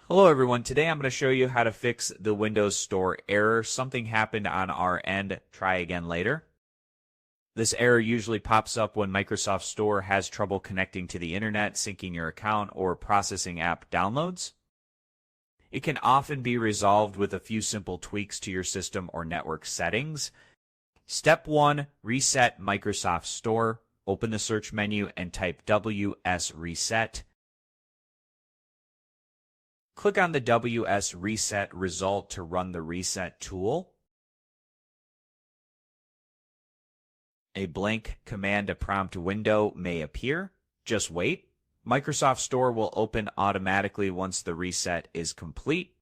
Hello everyone, today I'm going to show you how to fix the Windows Store error. Something happened on our end, try again later. This error usually pops up when Microsoft Store has trouble connecting to the internet, syncing your account, or processing app downloads. It can often be resolved with a few simple tweaks to your system or network settings. Step 1, reset Microsoft Store. Open the search menu and type WSReset. Click on the WSReset result to run the reset tool. A blank command to prompt window may appear. Just wait. Microsoft Store will open automatically once the reset is complete.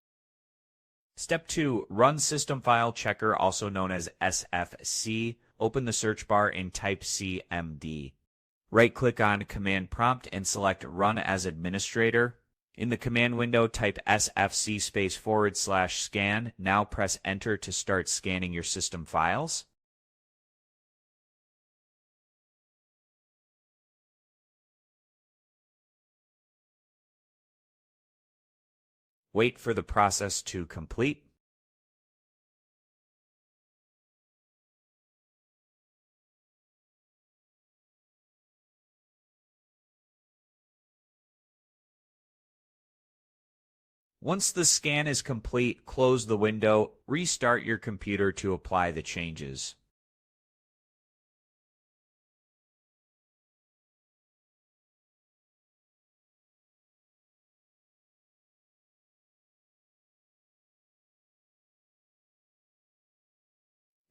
Step 2, run System File Checker, also known as SFC. Open the search bar and type CMD. Right-click on Command Prompt and select Run as Administrator. In the command window, type sfc /scan. Now press Enter to start scanning your system files. Wait for the process to complete. Once the scan is complete, close the window, restart your computer to apply the changes.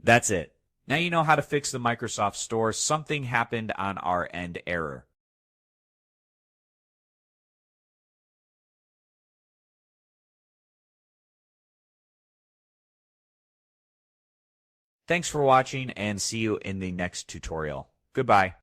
That's it. Now you know how to fix the Microsoft Store. Something happened on our end error. Thanks for watching and see you in the next tutorial. Goodbye.